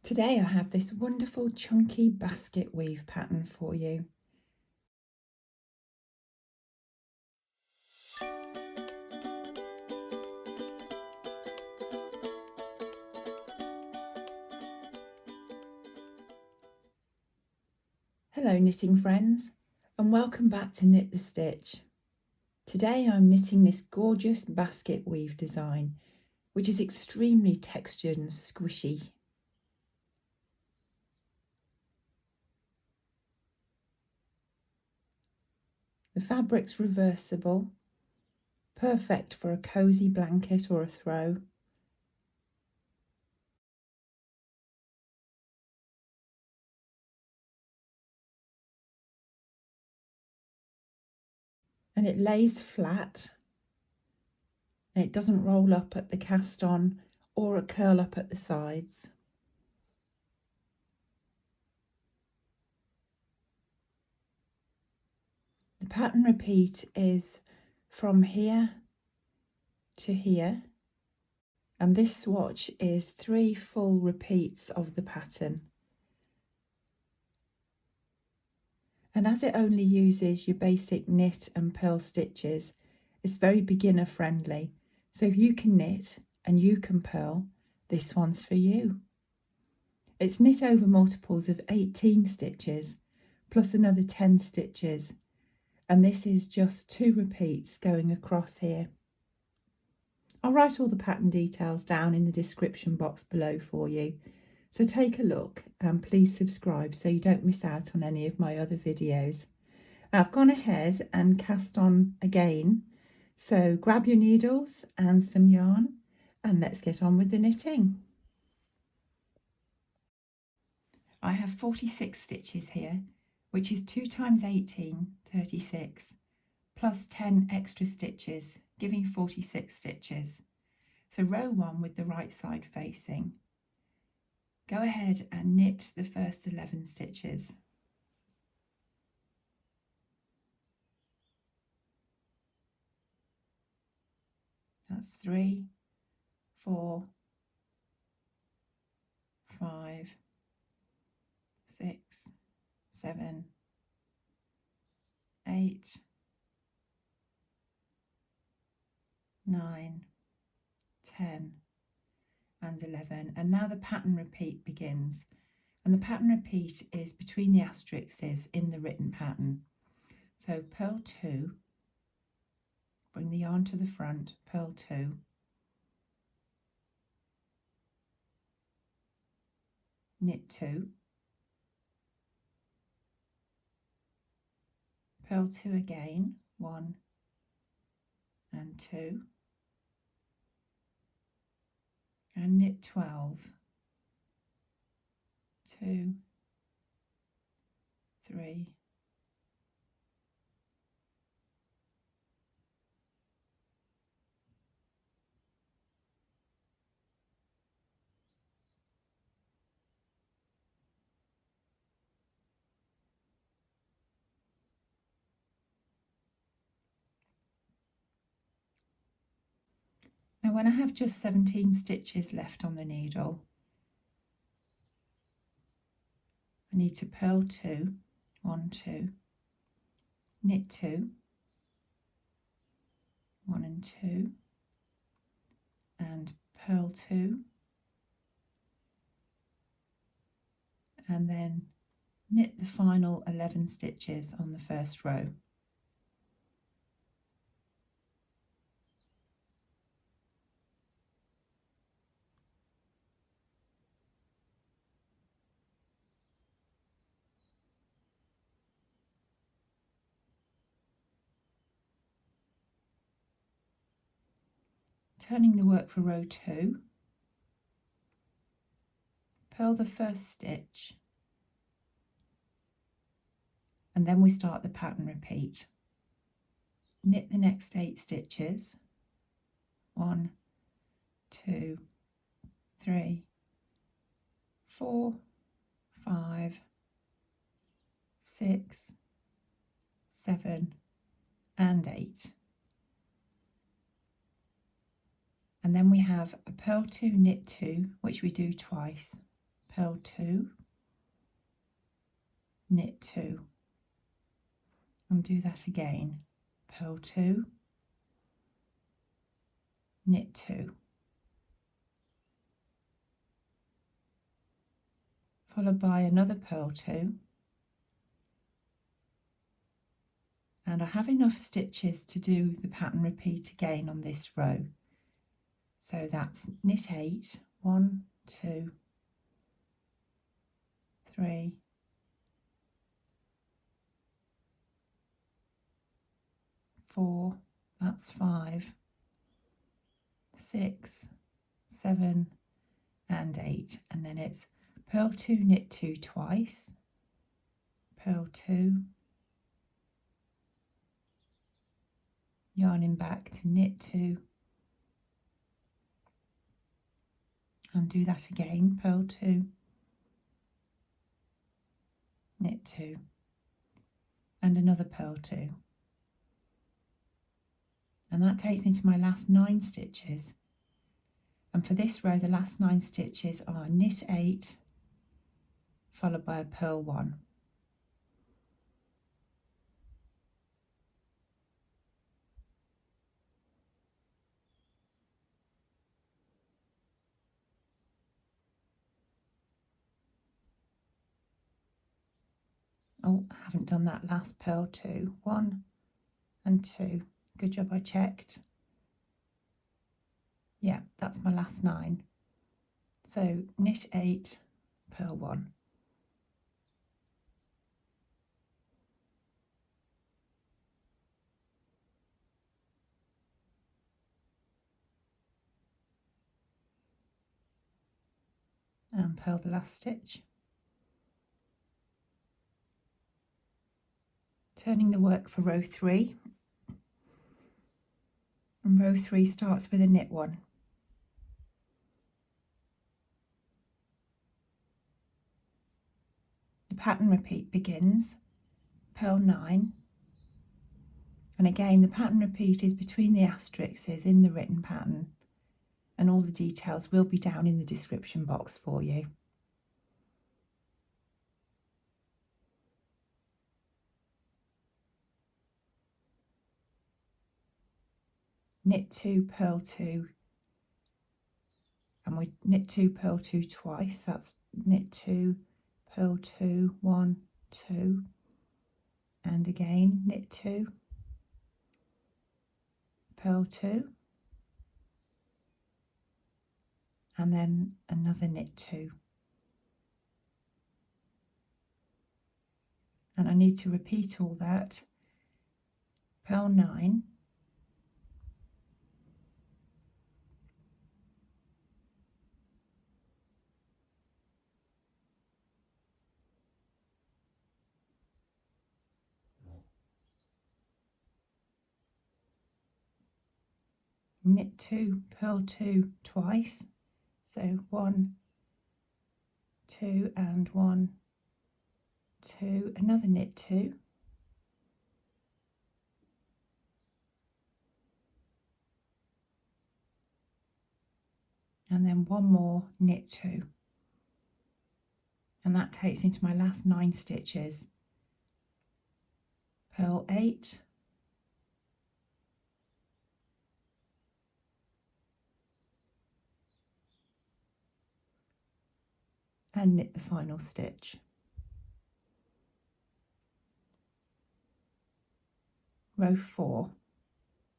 Today I have this wonderful chunky basket weave pattern for you. Hello knitting friends, and welcome back to Knit the Stitch. Today I'm knitting this gorgeous basket weave design, which is extremely textured and squishy. The fabric's reversible, perfect for a cozy blanket or a throw. And it lays flat, and it doesn't roll up at the cast on or curl up at the sides. The pattern repeat is from here to here, and this swatch is 3 full repeats of the pattern. And as it only uses your basic knit and purl stitches, it's very beginner friendly. So if you can knit and you can purl, this one's for you. It's knit over multiples of 18 stitches plus another 10 stitches, and this is just 2 repeats going across here. I'll write all the pattern details down in the description box below for you, so take a look and please subscribe so you don't miss out on any of my other videos. I've gone ahead and cast on again, so grab your needles and some yarn and let's get on with the knitting. I have 46 stitches here, which is 2 times 18, 36, plus 10 extra stitches, giving 46 stitches. So row 1 with the right side facing. Go ahead and knit the first 11 stitches. That's 3, 4, 5, 6, 7, 8, 9, 10 and 11, and now the pattern repeat begins, and the pattern repeat is between the asterisks in the written pattern. So purl 2, bring the yarn to the front, purl 2, knit 2, purl 2 again, 1 and 2, and knit 12, 2, 3, 'Now when I have just 17 stitches left on the needle, I need to purl 2, 1, 2, knit 2, 1 and 2, and purl 2, and then knit the final 11 stitches on the first row. Turning the work for row 2, purl the first stitch, and then we start the pattern repeat. Knit the next 8 stitches, 1, 2, 3, 4, 5, 6, 7 and 8. And then we have a purl 2, knit 2, which we do twice, purl 2, knit 2, and do that again, purl 2, knit 2, followed by another purl 2, and I have enough stitches to do the pattern repeat again on this row. So that's knit 8, 1, 2, 3, 4, that's 5, 6, 7 and 8, and then it's purl 2, knit 2 twice, purl 2, yarning back to knit 2, and do that again, purl 2, knit 2, and another purl 2, and that takes me to my last 9 stitches. And for this row, the last 9 stitches are knit 8 followed by a purl 1. Oh, I haven't done that last purl 2. 1 and 2. Good job, I checked. Yeah, that's my last 9. So knit 8, purl 1. And purl the last stitch. Turning the work for row 3. And row 3 starts with a knit 1. The pattern repeat begins, purl 9, and again the pattern repeat is between the asterisks in the written pattern, and all the details will be down in the description box for you. Knit 2, purl 2, and we knit 2, purl 2 twice. That's knit 2, purl 2, 1, 2, and again knit 2, purl 2, and then another knit 2. And I need to repeat all that. Purl 9, knit 2, purl 2 twice, so 1, 2 and 1, 2, another knit 2, and then one more knit 2, and that takes me to my last 9 stitches. Purl 8, and knit the final stitch. Row 4.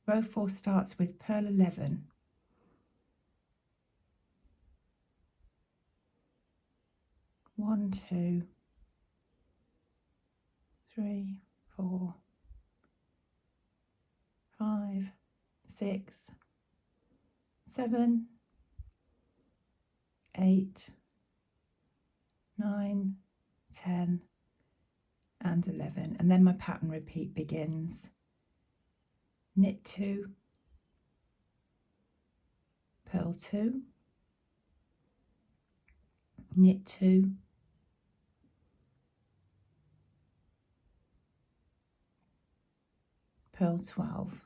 Row 4 starts with purl 11, one, 2, 3, 4, 5, 6, 7, 8, 9, 10 and 11, and then my pattern repeat begins. Knit 2, purl 2, knit 2, purl 12,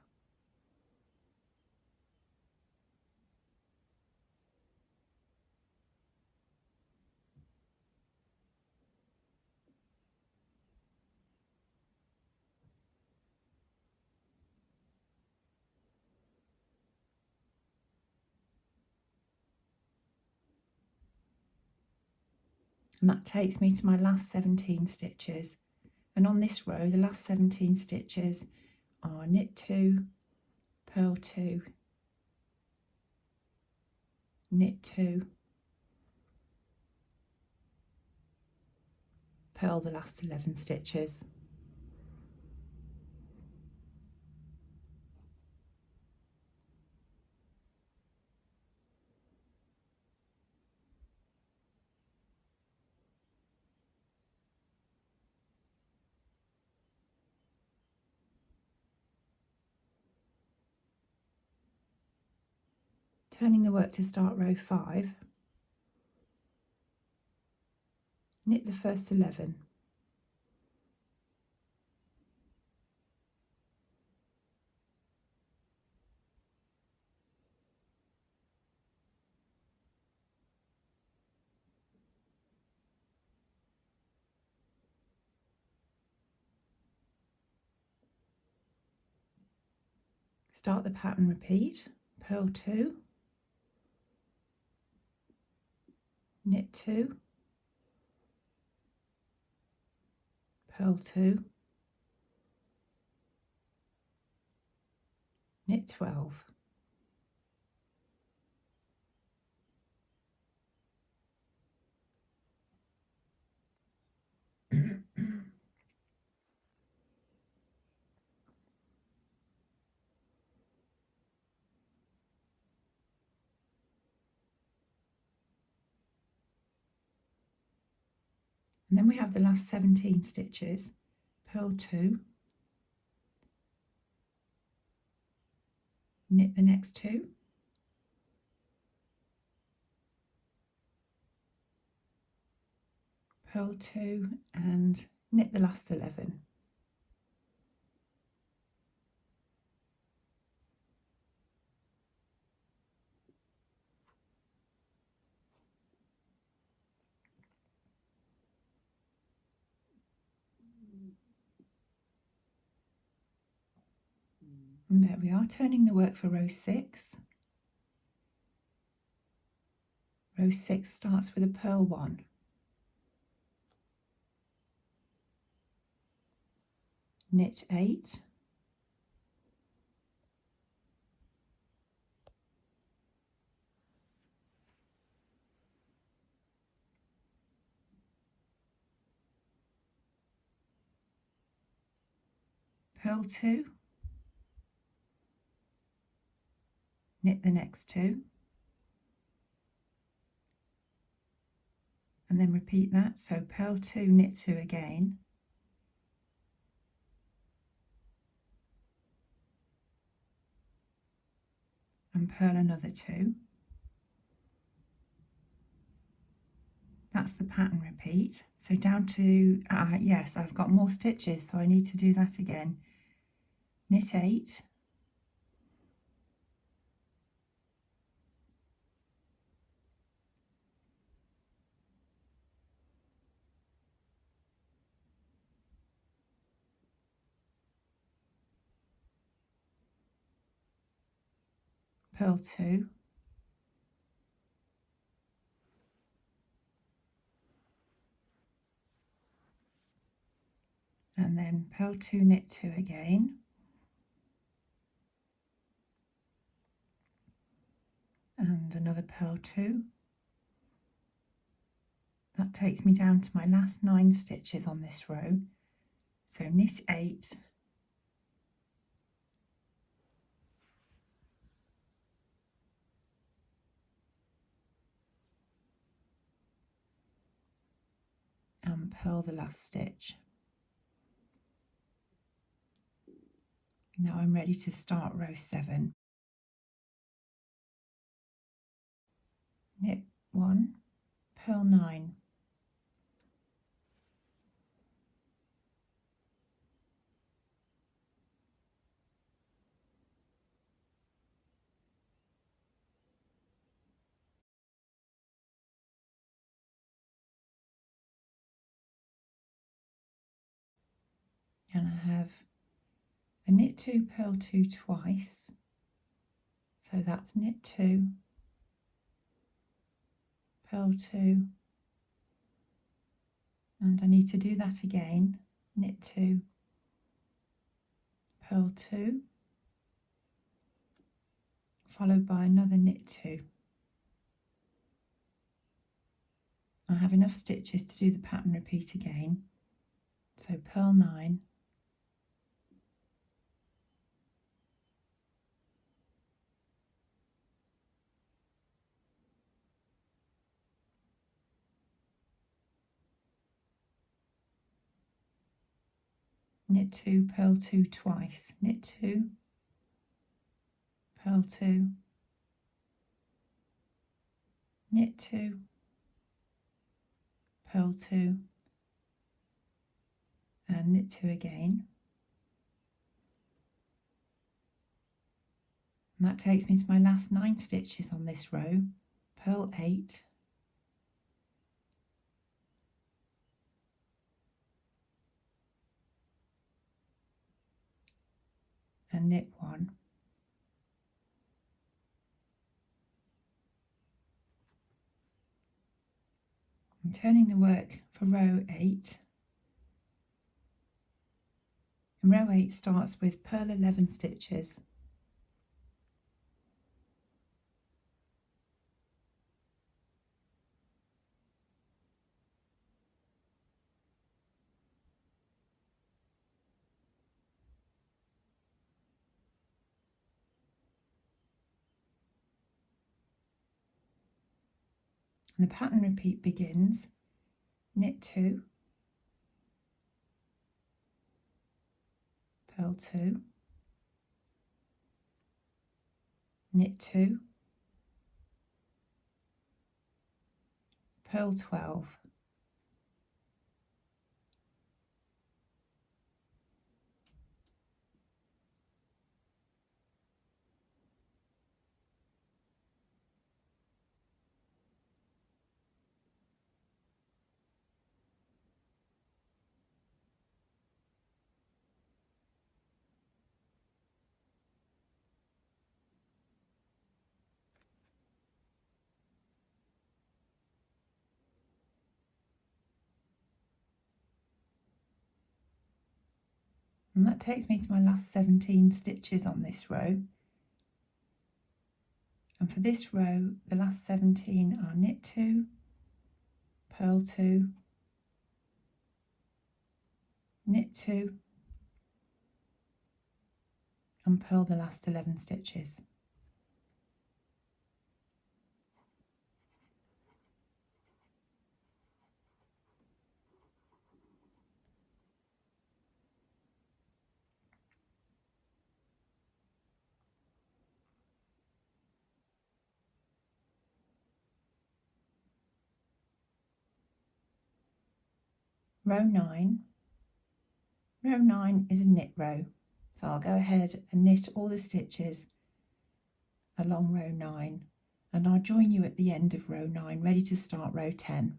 And that takes me to my last 17 stitches. And on this row, the last 17 stitches are knit 2, purl 2, knit 2, purl the last 11 stitches. Turning the work to start row 5, knit the first 11, start the pattern repeat, purl 2, knit 2, purl 2, knit 12. And then we have the last 17 stitches, purl 2, knit the next 2, purl 2 and knit the last 11. And there we are, turning the work for row 6. Row 6 starts with a purl 1, knit 8, purl 2, knit the next 2, and then repeat that. So purl 2, knit 2 again, and purl another 2. That's the pattern repeat. So down to, yes, I've got more stitches, so I need to do that again. Knit 8, purl 2, and then purl 2, knit 2 again, and another purl 2. That takes me down to my last 9 stitches on this row. So knit 8, and purl the last stitch. Now I'm ready to start row 7. Knit 1, purl 9, and I have a knit 2, purl 2 twice, so that's knit 2, purl 2, and I need to do that again. Knit 2, purl 2, followed by another knit 2. I have enough stitches to do the pattern repeat again, so purl 9, knit 2, purl 2 twice, knit 2, purl 2, knit 2, purl 2, and knit 2 again. And that takes me to my last 9 stitches on this row. Purl 8, and knit 1. I'm turning the work for row 8. And row 8 starts with purl 11 stitches. And the pattern repeat begins. Knit 2, purl 2, knit 2, purl 12, and that takes me to my last 17 stitches on this row. And for this row, the last 17 are knit 2, purl 2, knit 2, and purl the last 11 stitches. Row 9. Row 9 is a knit row, so I'll go ahead and knit all the stitches along row 9, and I'll join you at the end of row 9, ready to start row 10.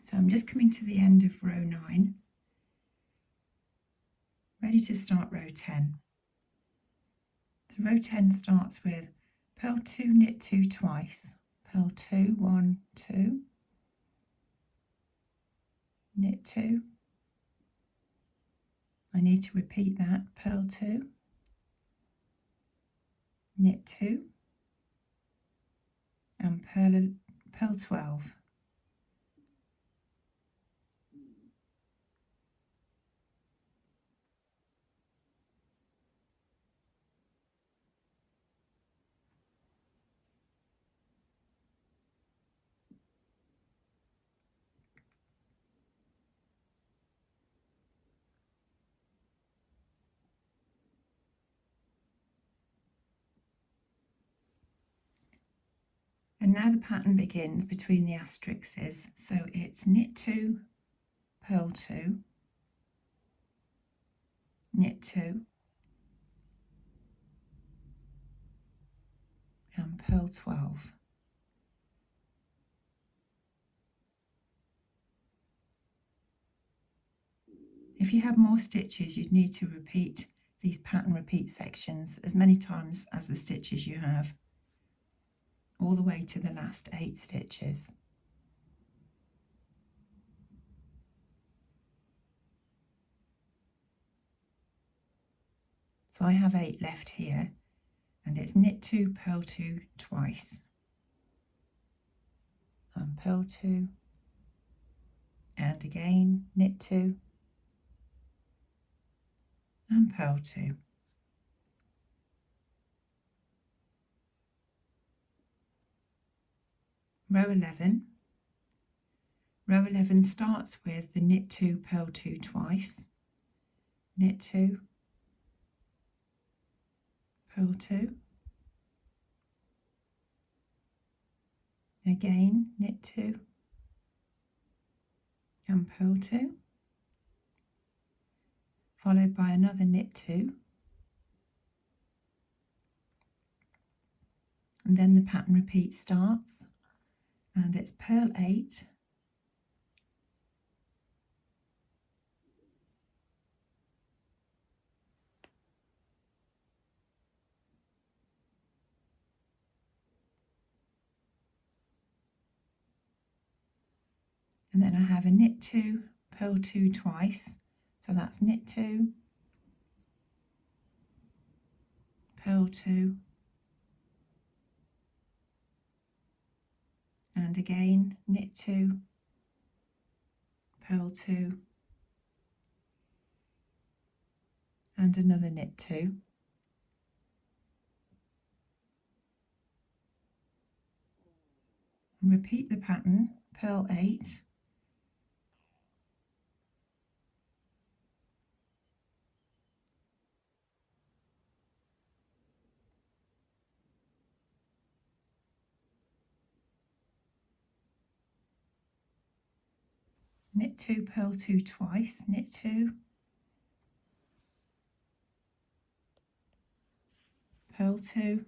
So I'm just coming to the end of row 9, ready to start row 10. So row 10 starts with purl 2, knit 2 twice, purl 2, 1, 2, knit 2. I need to repeat that, purl 2, knit 2, and purl 12. And now the pattern begins between the asterisks, so it's knit 2, purl 2, knit 2, and purl 12. If you have more stitches, you'd need to repeat these pattern repeat sections as many times as the stitches you have, all the way to the last 8 stitches. So I have 8 left here, and it's knit 2, purl 2 twice, and purl 2, and again knit 2, and purl 2. Row 11. Row 11 starts with the knit 2, purl 2 twice, knit 2, purl 2, again knit 2, and purl 2, followed by another knit 2, and then the pattern repeat starts, and it's purl 8, and then I have a knit 2, purl 2 twice, so that's knit 2, purl 2, and again knit 2, purl 2, and another knit 2, and repeat the pattern, purl 8, knit 2, purl 2 twice, knit 2, purl 2,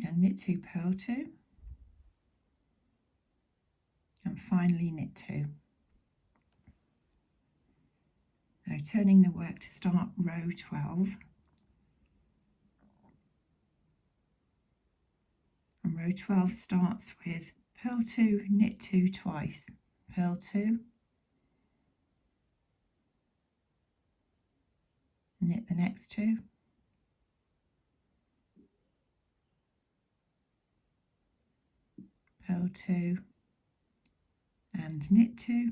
and knit 2, purl 2, and finally knit 2. Now turning the work to start row 12, and row 12 starts with purl 2, knit 2 twice, purl 2, knit the next 2, purl 2, and knit 2,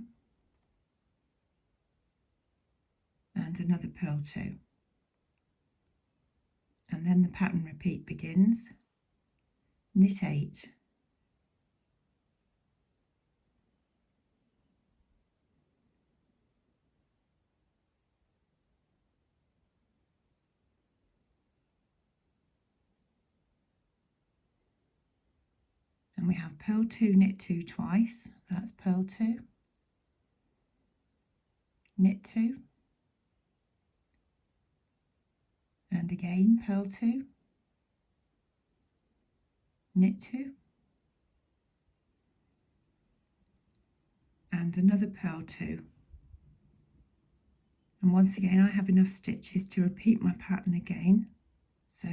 and another purl 2, and then the pattern repeat begins, knit 8, and we have purl 2, knit 2 twice, that's purl 2, knit 2, and again purl 2, knit 2 and another purl 2. And once again I have enough stitches to repeat my pattern again, so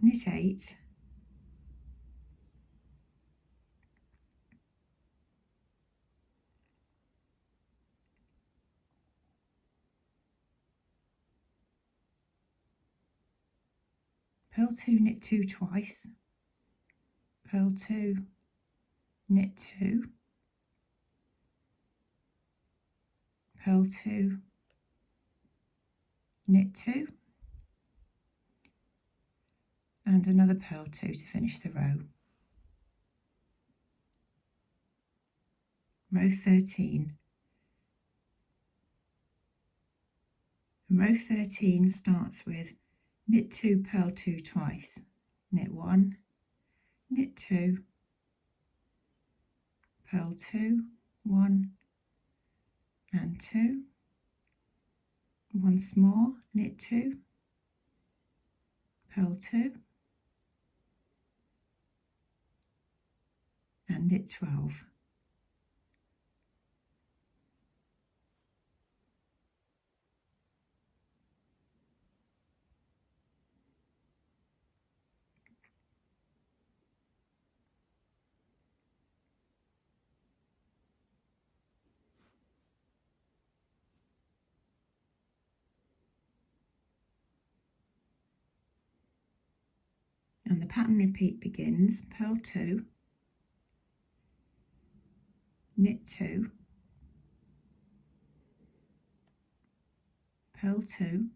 knit 8, purl 2, knit 2 twice, purl 2, knit 2, purl 2, knit 2 and another purl 2 to finish the row. Row 13. And row 13 starts with knit 2, purl 2 twice, knit 1, knit 2, purl 2, 1 and 2, once more, knit 2, purl 2 and knit 12. And the pattern repeat begins, purl 2, knit 2, purl 2,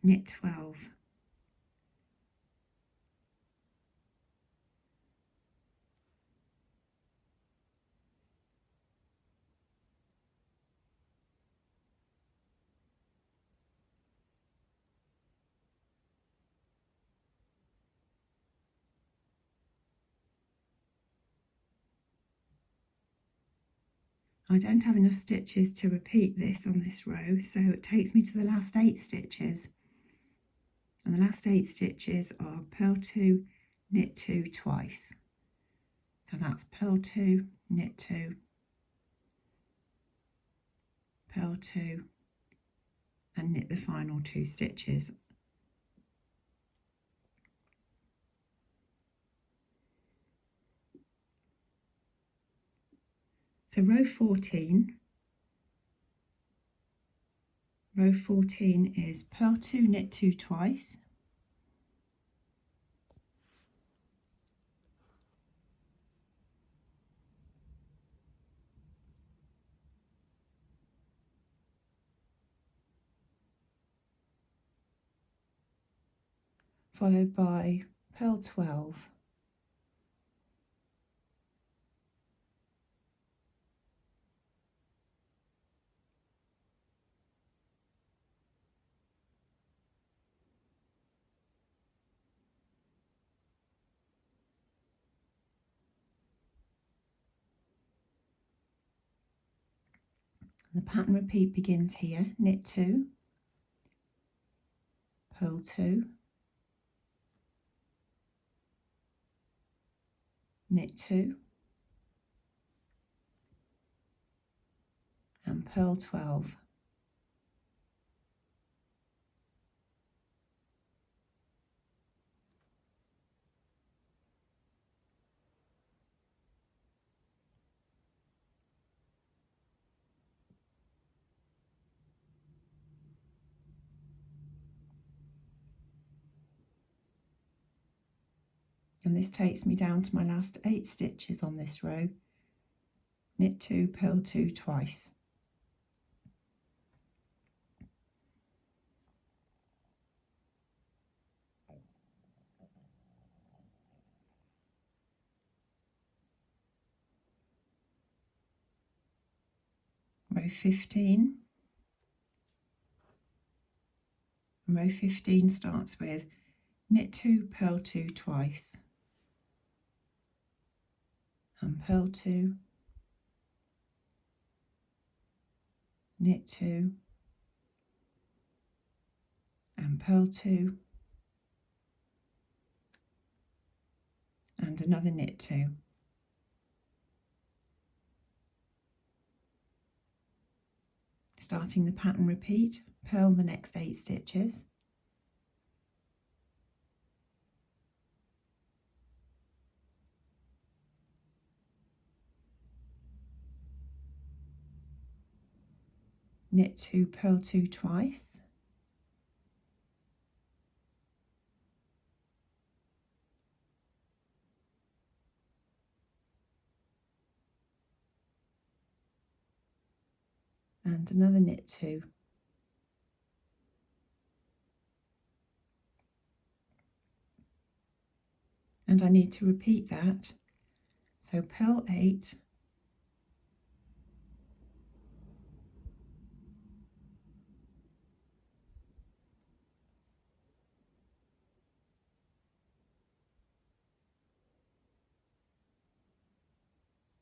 knit 12. I don't have enough stitches to repeat this on this row, so it takes me to the last 8 stitches. And the last 8 stitches are purl 2, knit 2 twice. So that's purl 2, knit 2, purl 2 and knit the final 2 stitches. So row 14 is purl 2, knit 2 twice, followed by purl 12, the pattern repeat begins here, knit 2, purl 2, knit 2 and purl 12. And this takes me down to my last 8 stitches on this row, knit 2, purl 2 twice. Row 15. And row 15 starts with knit 2, purl 2 twice and purl 2, knit 2 and and purl 2 and another knit 2. Starting the pattern repeat, purl the next 8 stitches, knit 2, purl 2 twice, and another knit 2. And I need to repeat that, so purl 8,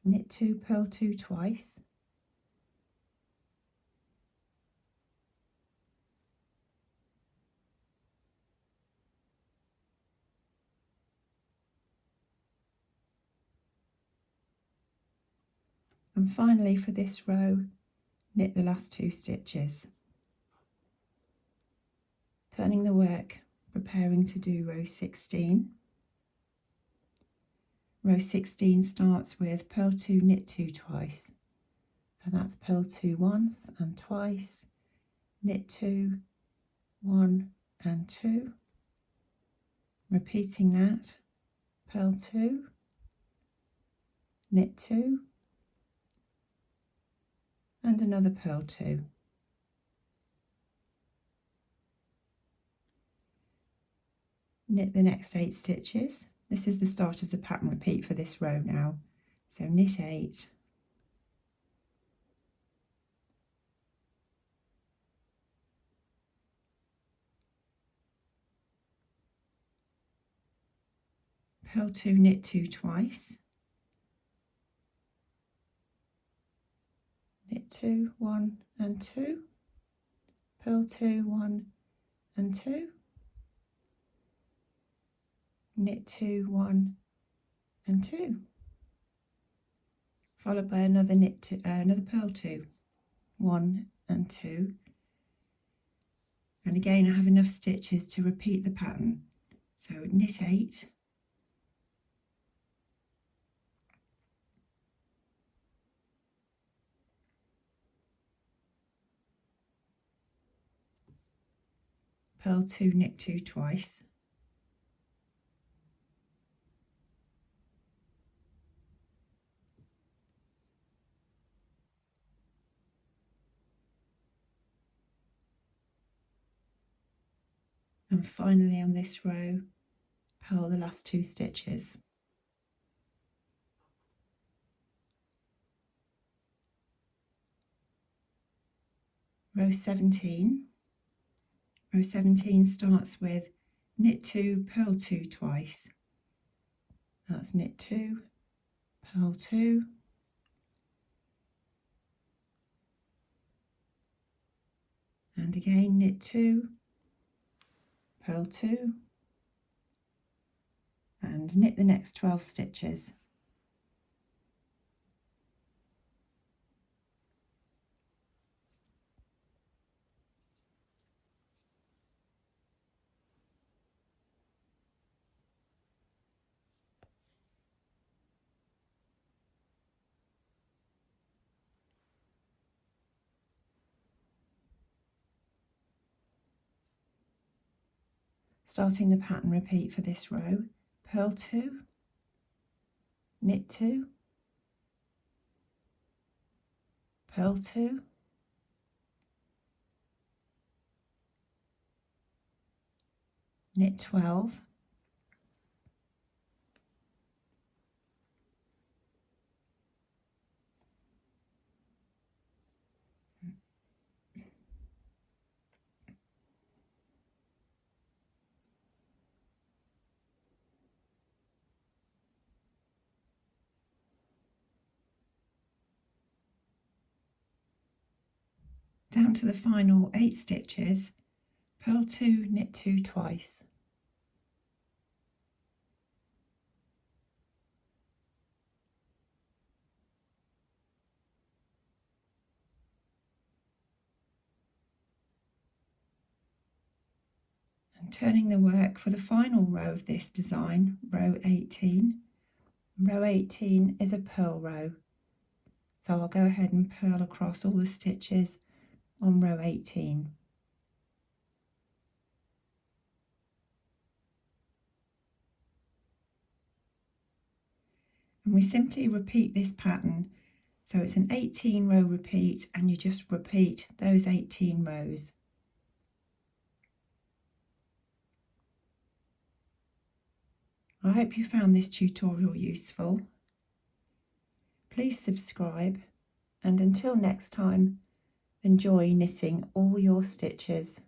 knit 2, purl 2 twice, and finally for this row, knit the last 2 stitches. Turning the work, preparing to do row 16. Row 16 starts with purl 2, knit 2 twice. So that's purl 2 once and twice, knit 2, 1 and 2. Repeating that, purl 2, knit 2 and another purl 2. Knit the next 8 stitches. This is the start of the pattern repeat for this row now. So knit 8, purl 2, knit 2 twice, knit 2, 1 and 2, purl 2, 1 and 2, knit 2, 1 and 2, followed by another another purl 2, 1 and 2, and again I have enough stitches to repeat the pattern. So knit 8, purl 2, knit 2 twice, and finally on this row, purl the last 2 stitches. Row 17. Row 17 starts with knit 2, purl 2 twice. That's knit 2, purl 2, and again knit 2, purl 2, and knit the next 12 stitches. Starting the pattern repeat for this row, purl 2, knit 2, purl 2, knit 12, down to the final 8 stitches, Purl 2, knit 2 twice. And turning the work for the final row of this design, row 18. Row 18 is a purl row, so I'll go ahead and purl across all the stitches on row 18. And we simply repeat this pattern, so it's an 18 row repeat, and you just repeat those 18 rows. I hope you found this tutorial useful. Please subscribe, and until next time, enjoy knitting all your stitches.